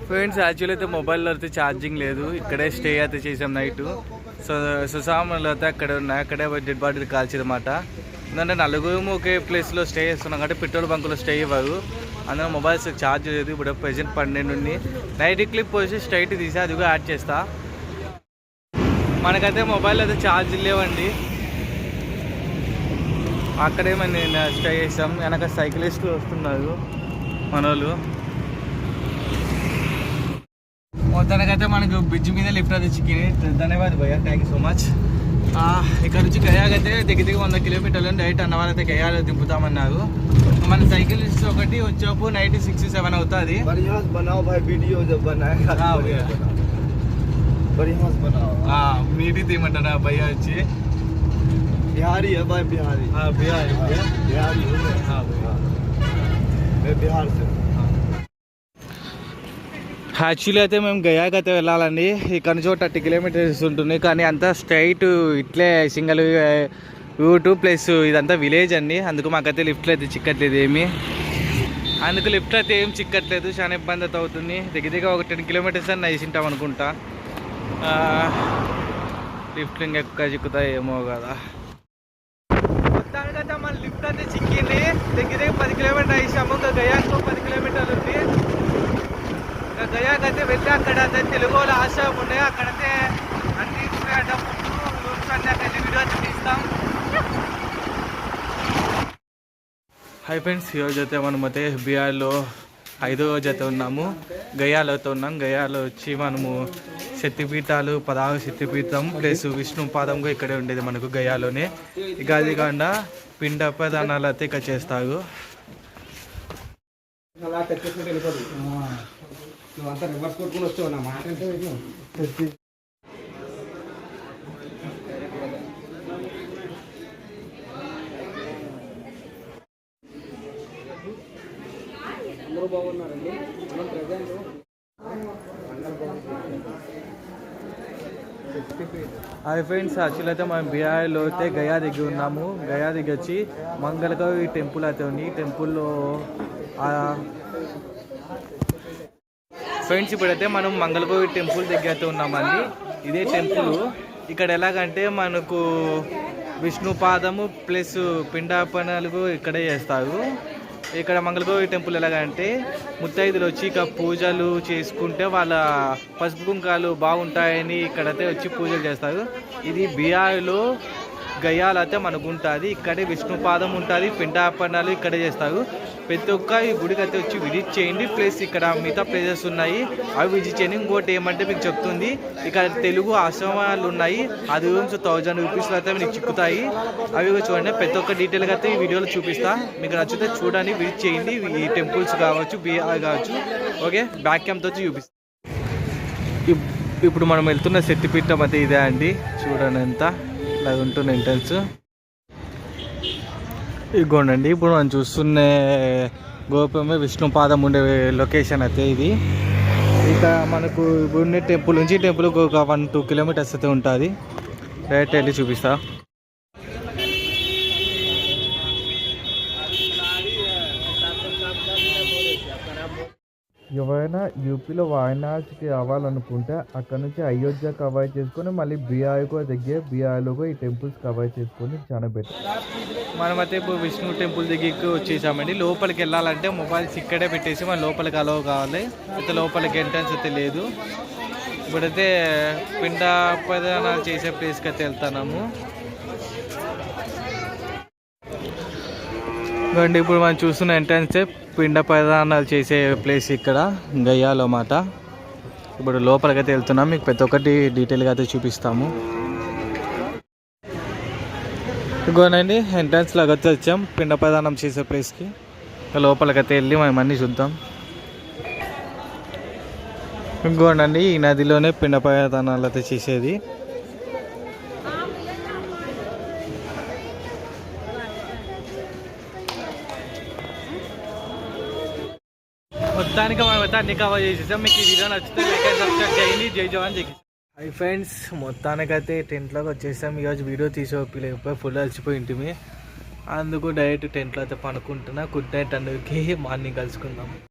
Friends actually అయితే మొబైల్లో అయితే ఛార్జింగ్ లేదు, ఇక్కడే స్టే అయితే చేసాం నైట్. సో సుసాములు అయితే అక్కడ ఉన్నాయి, అక్కడే డెడ్ బాడీలు కాల్చేదన్నమాట. ఎందుకంటే నలుగురు ఒకే ప్లేస్లో స్టే చేస్తున్నాం కాబట్టి పెట్రోల్ బంకులో స్టే ఇవ్వరు, అందులో మొబైల్స్ ఛార్జ్ లేదు. ఇప్పుడు ప్రెజెంట్ 12 ఉంది. నైట్ క్లిప్ వచ్చి స్ట్రైట్ తీసి అది కూడా యాడ్ చేస్తా. మనకైతే మొబైల్ అయితే ఛార్జ్ లేవండి, అక్కడే మేము స్టే చేసాం. వెనక సైక్లిస్టులు వస్తున్నారు మనోళ్ళు. మొత్తానికైతే మనకు బ్రిడ్జ్ మీద లిఫ్ట్ అయితే చిక్కింది. ధన్యవాదాలు భయ్యా, థ్యాంక్ యూ సో మచ్. ఇక్కడ నుంచి గయాకైతే దగ్గర 100 కిలోమీటర్లు డైరెక్ట్ అన్నవాళ్ళు అయితే గయాలో దింపుతామన్నారు. మన సైకిలిస్ట్ ఒకటి వచ్చేపు నైట్ 6-7 అవుతుంది. మీటి తీయమంటారా భయ్యా వచ్చి? बिहारी है भाई, बिहारी। हाँ बिहारी, बिहारी हूँ मैं। हाँ मैं बिहार से। యాక్చువల్లీ అయితే మేము గయాకి అయితే వెళ్ళాలండి. ఇక్కడ నుంచి 30 కిలోమీటర్స్ ఉంటుంది, కానీ అంతా స్ట్రైట్ ఇట్లే సింగిల్ రూటు ప్లస్ ఇదంతా విలేజ్ అండి. అందుకు మాకైతే లిఫ్ట్లో అయితే చిక్కట్లేదు ఏమి, అందుకు లిఫ్ట్ అయితే ఏం చిక్కట్లేదు. చాలా ఇబ్బంది అయితే అవుతుంది. దగ్గర ఒక 10 కిలోమీటర్స్ అని వేసింటాం అనుకుంటా. లిఫ్ట్లు ఇంకెక్క చిక్కుతాయి ఏమో కదా. మొత్తానికైతే మన లిఫ్ట్ అయితే చిక్కింది. దగ్గర 10 కిలోమీటర్లు వేసాము. ఇంకా గయాకు 10 కిలోమీటర్లు ఉంది. గయాకైతే వెళ్ళి అక్కడ అయితే తెలుగు వాళ్ళు ఆశ్రమం ఉన్నాయి, అక్కడైతే అన్ని రూమ్స్ అన్నీ అక్కడ వీడియో తీస్తాం. హై ఫ్రెండ్స్, ఈరోజు అయితే మనమైతే బీహార్లో 5వ రోజు అయితే ఉన్నాము. గయాలో అయితే ఉన్నాం. గయాలో వచ్చి మనము శక్తిపీఠాలు 16 శక్తిపీఠం ప్లస్ విష్ణు పాదం కూడా ఇక్కడే ఉండేది మనకు గయాలోనే. ఇక అది కాకుండా పిండ ప్రదానాలు అయితే ఇక్కడ చేస్తారు. బాగున్నారండి. హాయ్ ఫ్రెండ్స్, యాక్చువల్ అయితే మనం బీహార్లో అయితే గయా దగ్గర ఉన్నాము. గయా దగ్గర వచ్చి మంగళగౌరి టెంపుల్ అయితే ఉంది. ఈ టెంపుల్లో ఫ్రెండ్స్ ఇప్పుడైతే మనం మంగళగౌరి టెంపుల్ దగ్గర అయితే ఉన్నామండి. ఇదే టెంపుల్. ఇక్కడ ఎలాగంటే మనకు విష్ణు పాదము ప్లస్ పిండాపనలు ఇక్కడే చేస్తారు. ఇక్కడ మంగళగౌరి టెంపుల్ ఎలాగంటే ముత్తైదులు వచ్చి ఇక పూజలు చేసుకుంటే వాళ్ళ పసుపు కుంకాలు బాగుంటాయని ఇక్కడైతే వచ్చి పూజలు చేస్తారు. ఇది బీహార్లో గయాలు అయితే మనకు ఉంటుంది. ఇక్కడే విష్ణు పాదం ఉంటుంది, పిండాపనాలు ఇక్కడే చేస్తారు. ప్రతి ఒక్క ఈ గుడికి అయితే వచ్చి విజిట్ చేయండి. ప్లస్ ఇక్కడ మిగతా ప్లేసెస్ ఉన్నాయి, అవి విజిట్ చేయండి. ఇంకోటి ఏమంటే మీకు చెప్తుంది, ఇక్కడ తెలుగు ఆశ్రమాలు ఉన్నాయి. అది రూమ్స్ 1000 రూపీస్లో అయితే మీకు చిక్కుతాయి. అవి చూడండి. ప్రతి ఒక్క డీటెయిల్గా అయితే ఈ వీడియోలో చూపిస్తా. మీకు నచ్చితే చూడండి, విజిట్ చేయండి. ఈ టెంపుల్స్ కావచ్చు, బీహార్ కావచ్చు. ఓకే, బ్యాక్ క్యాంప్తో వచ్చి చూపిస్తా. ఇప్పుడు మనం వెళ్తున్న శక్తిపీఠం అయితే ఇదే అండి. చూడండి ఎంత ఇలా ఉంటుంది ఎంట్రన్స్. ఇదిగోండి, ఇప్పుడు మనం చూస్తున్న గోపురమే విష్ణు పాదం ఉండే లొకేషన్ అయితే ఇది. ఇక మనకు ఉండే టెంపుల్ నుంచి టెంపుల్కి ఒక 1-2 కిలోమీటర్స్ అయితే ఉంటుంది. డైరెక్ట్ వెళ్ళి చూపిస్తా. ఎవరైనా యూపీలో వారణాసికి రావాలనుకుంటే అక్కడ నుంచి అయోధ్య కవర్ చేసుకొని మళ్ళీ బీహార్కు దగ్గర బీహార్లో ఈ టెంపుల్స్ కవర్ చేసుకొని చాలా బెటర్. మనమైతే ఇప్పుడు విష్ణు టెంపుల్ దగ్గరికి వచ్చేసామండి. లోపలికి వెళ్ళాలంటే మొబైల్స్ ఇక్కడే పెట్టేసి మన లోపలికి అలవ్ కావాలి. అయితే లోపలికి ఎంట్రన్స్ అయితే లేదు. ఇప్పుడైతే పిండ ప్రదానాలు చేసే ప్లేస్కి అయితే వెళ్తున్నాము. ఇవ్వండి, ఇప్పుడు మనం చూస్తున్న ఎంట్రన్సే పిండ ప్రదానాలు చేసే ప్లేస్ ఇక్కడ గయాలో మాట. ఇప్పుడు లోపలికైతే వెళ్తున్నాం. మీకు ప్రతి ఒక్కటి డీటెయిల్గా అయితే చూపిస్తాము. ఇగోనండి, ఎంట్రన్స్ లాగా వచ్చాం పిండ ప్రదానం చేసే ప్లేస్కి. లోపలికైతే వెళ్ళి మనం అన్నీ చూద్దాం. ఇంకోనండి, ఈ నదిలోనే పిండ ప్రదానాలు అయితే చేసేది. మొత్తానికి మనం అయితే అన్ని కవర్ చేసేసాం. మీకు ఈ వీడియో నచ్చితే లైక్ అండ్ సబ్స్క్రైబ్ చేయండి. జై జవాన్ జై కిసాన్. హై ఫ్రెండ్స్, మొత్తానికైతే టెంట్లోకి వచ్చేసాం. ఈరోజు వీడియో తీసేపోయి ఫుల్ అలసిపోయి ఉంటుంది. అందుకు డైరెక్ట్ టెంట్లో అయితే పనుకుంటున్నా. గుడ్ నైట్ అందరికీ. మార్నింగ్ కలుసుకుందాం.